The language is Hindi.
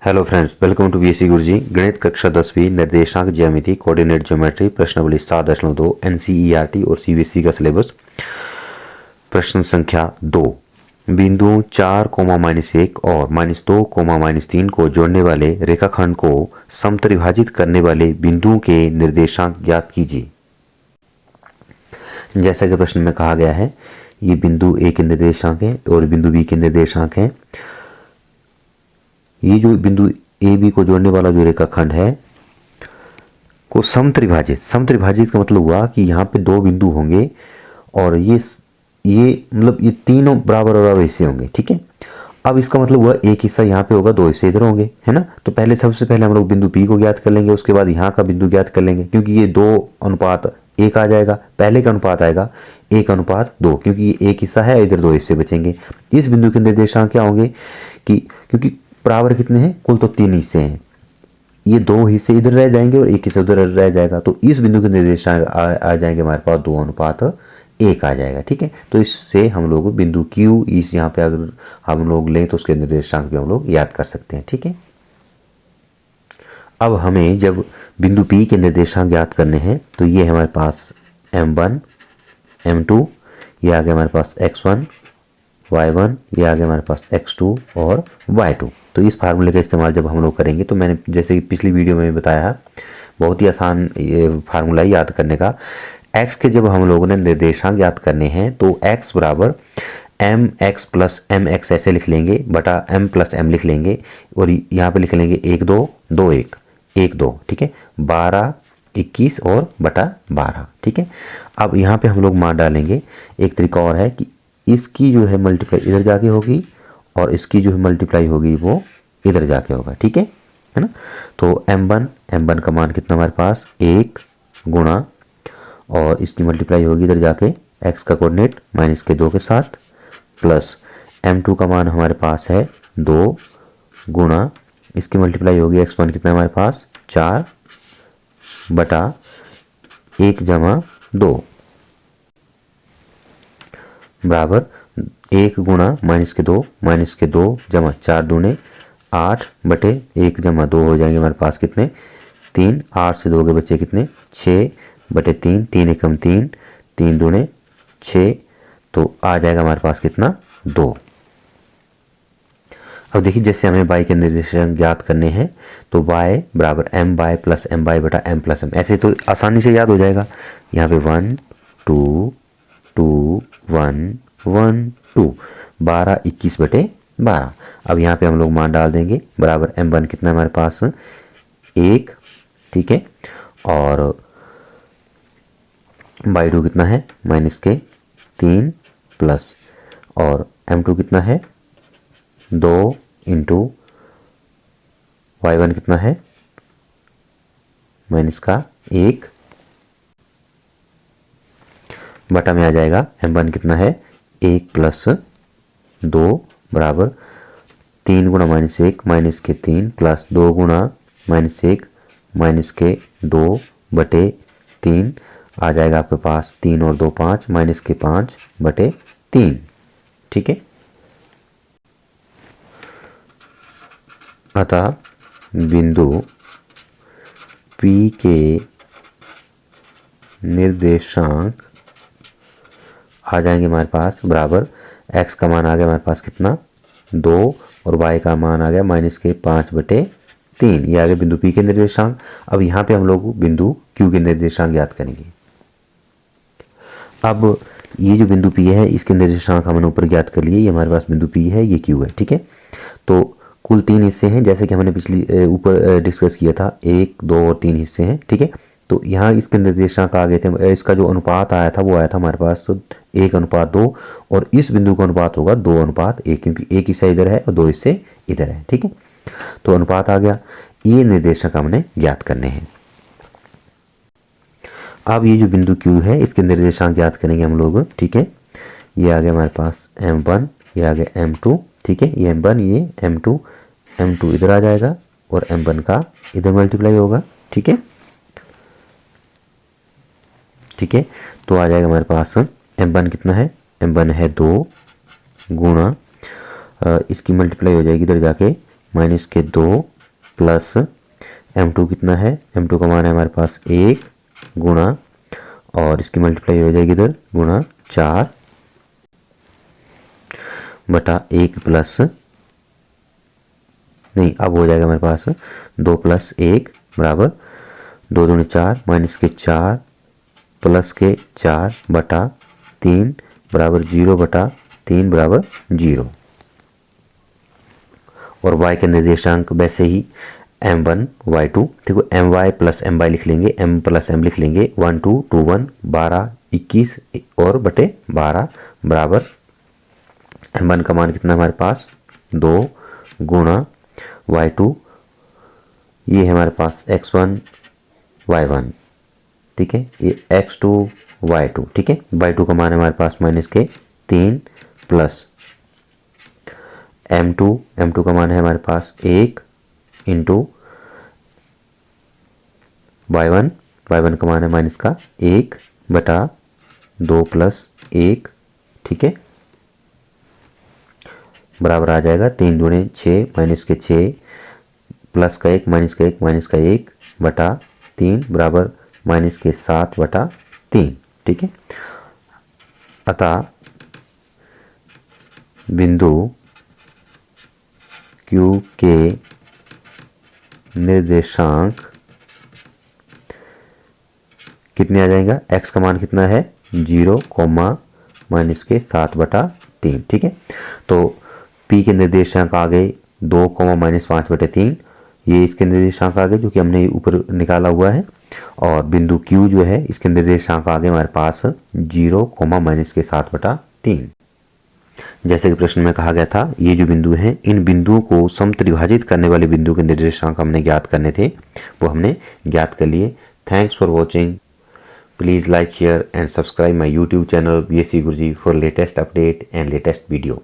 Hello friends, welcome to BSc Guruji. गणित कक्षा 10वीं निर्देशांक ज्यामिति कोऑर्डिनेट ज्योमेट्री प्रश्नावली 7.2 एनसीईआरटी और सीबीएसई का सिलेबस। प्रश्न संख्या 2। बिंदुओं 4, -1 और -2, -3 को जोड़ने वाले रेखाखंड को समत्रिभाजित करने वाले बिंदुओं के निर्देशांक ज्ञात कीजिए। जैसा कि प्रश्न में कहा गया है, ये बिंदु ए के निर्देशांक है और बिंदु बी के निर्देशांक है। ये जो बिंदु ए बी को जोड़ने वाला जो रेखाखंड है को समत्रिभाजित का मतलब हुआ कि यहाँ पे दो बिंदु होंगे और ये मतलब ये तीनों बराबर बराबर हिस्से होंगे। ठीक है, अब इसका मतलब हुआ एक हिस्सा यहाँ पे होगा, दो हिस्से इधर होंगे, है ना। तो पहले सबसे पहले हम लोग बिंदु पी को ज्ञात कर लेंगे, उसके बाद यहाँ का बिंदु ज्ञात कर लेंगे, क्योंकि ये 2:1 आ जाएगा। पहले का अनुपात आएगा 1:2, क्योंकि ये एक हिस्सा है, इधर दो हिस्से बचेंगे। इस बिंदु के निर्देशांक क्या होंगे कि क्योंकि बराबर कितने हैं, कुल तो 3 हिस्से हैं, ये 2 हिस्से इधर रह जाएंगे और एक हिस्सा उधर रह जाएगा। तो इस बिंदु के निर्देशांक आ जाएंगे हमारे पास 2:1 आ जाएगा। ठीक है, तो इससे हम लोग बिंदु क्यू इस यहाँ पे अगर हम लोग लें तो उसके निर्देशांक भी हम लोग याद कर सकते हैं। ठीक है, अब हमें जब बिंदु पी के निर्देशांक याद करने हैं तो ये है हमारे पास m1 m2, ये आ गया हमारे पास x1 y1, ये आ गया हमारे पास x2 और y2। तो इस फार्मूले का इस्तेमाल जब हम लोग करेंगे तो मैंने जैसे कि पिछली वीडियो में बताया, बहुत ही आसान ये फार्मूला याद करने का। x के जब हम लोगों ने निर्देशांक याद करने हैं तो x बराबर mx प्लस mx ऐसे लिख लेंगे बटा m प्लस m लिख लेंगे और यहाँ पे लिख लेंगे 1 2 2 1 1 2। ठीक है, 12 21 और बटा 12। ठीक है, अब यहाँ पे हम लोग मान डालेंगे। एक तरीका और है कि इसकी जो है मल्टीप्लाई इधर जाके होगी और इसकी जो है मल्टीप्लाई होगी वो इधर जाके होगा। ठीक है ना। तो m1 का मान कितना हमारे पास 1 गुणा और इसकी मल्टीप्लाई होगी इधर जाके x का कोऑर्डिनेट -2 के साथ, प्लस m2 का मान हमारे पास है 2 गुणा इसकी मल्टीप्लाई होगी x1 कितना हमारे पास 4 बटा 1 जमा 2 बराबर 1 गुणा -2 जमा 4 दूने 8 बटे 1 जमा 2 हो जाएंगे हमारे पास कितने 3। 8 से 2 के बच्चे कितने 6 बटे 3, 3 एकम 3, 3 दूने 6, तो आ जाएगा हमारे पास कितना 2। अब देखिए जैसे हमें y के निर्देशांक ज्ञात करने हैं तो y बराबर my प्लस my बटा m प्लस m, ऐसे तो आसानी से याद हो जाएगा। यहाँ पे 1 2 2 1 1 2 12 21 बटे 12। अब यहाँ पे हम लोग मान डाल देंगे बराबर m1 कितना हमारे पास 1। ठीक है, और y2 कितना है -3 प्लस और m2 कितना है 2 इंटू y1 कितना है -1 बटा में आ जाएगा m1 कितना है 1 प्लस 2 बराबर 3 गुणा -1 प्लस 2 गुणा -1 2 बटे 3 आ जाएगा आपके पास 3 और 2 5 -5 बटे 3। ठीक है, अतः बिंदु P के निर्देशांक आ जाएंगे हमारे पास बराबर x का मान आ गया हमारे पास कितना 2 और y का मान आ गया -5 बटे 3। ये आ गए बिंदु P के निर्देशांक। अब यहाँ पे हम लोग बिंदु Q के निर्देशांक याद करेंगे। अब ये जो बिंदु P है इसके निर्देशांक हमने ऊपर ज्ञात कर लिए, ये हमारे पास बिंदु P है, ये Q है। ठीक है, तो कुल 3 हिस्से हैं जैसे कि हमने पिछली ऊपर डिस्कस किया था, 1 2 और 3 हिस्से हैं। ठीक है, तो यहाँ इसके निर्देशांक आ गए थे, इसका जो अनुपात आया था वो आया था हमारे पास तो 1:2 और इस बिंदु का अनुपात होगा 2:1, क्योंकि एक हिस्सा इधर है और 2 हिस्से इधर है। ठीक है, तो अनुपात आ गया। ये निर्देशांक हमने ज्ञात करने हैं। अब ये जो बिंदु Q है इसके निर्देशांक ज्ञात करेंगे हम लोग। ठीक है, ये आ गया हमारे पास m1, ये आ गया m2। ठीक है, ये m1 ये m2 इधर आ जाएगा और m1 का इधर मल्टीप्लाई होगा। ठीक है, ठीक है, तो आ जाएगा हमारे पास m1 कितना है m1 है 2 गुणा इसकी मल्टीप्लाई हो जाएगी इधर जाके -2 प्लस m2 कितना है, m2 का मान है हमारे पास 1 गुणा, और इसकी मल्टीप्लाई हो जाएगी इधर गुणा 4 बटा 1 प्लस, नहीं अब हो जाएगा हमारे पास 2 प्लस 1 बराबर 2 दूनी 4 माइनस के 4 प्लस के 4 बटा 3 बराबर 0 बटा 3 बराबर 0। और y के निर्देशांक वैसे ही m1 y2, देखो my प्लस my लिख लेंगे, m प्लस m लिख लेंगे, 1 2 2 1 12 21 और बटे 12 बराबर m1 का मान कितना हमारे पास 2 गुणा y2, ये है हमारे पास x1 y1, ठीक है, ये x2 y2, ठीक है। y2 का मान है हमारे पास माइनस के 3 प्लस m2 का मान है हमारे पास 1 इंटू y1 का मान है माइनस का 1 बटा 2 प्लस 1, ठीक है, बराबर आ जाएगा 3 दूने 6 माइनस के 6 प्लस का 1 माइनस का 1 माइनस का 1 बटा 3 बराबर माइनस के 7 बटा 3, ठीक है। अतः बिंदु Q के निर्देशांक कितने आ जाएगा, x का मान कितना है 0 माइनस के 7 बटा 3, ठीक है। तो P के निर्देशांक आ गए 2 माइनस 5 बटे 3, ये इसके निर्देशांक आ गए जो कि हमने ऊपर निकाला हुआ है। और बिंदु Q जो है इसके निर्देशांक आ गए हमारे पास 0 माइनस के 7 बटा 3। जैसे कि प्रश्न में कहा गया था, ये जो बिंदु हैं इन बिंदुओं को समत्रिभाजित करने वाले बिंदु के निर्देशांक हमने ज्ञात करने थे, वो हमने ज्ञात कर लिए। Thanks for watching. Please like, share and subscribe my YouTube channel BSc Guruji for latest update and latest video.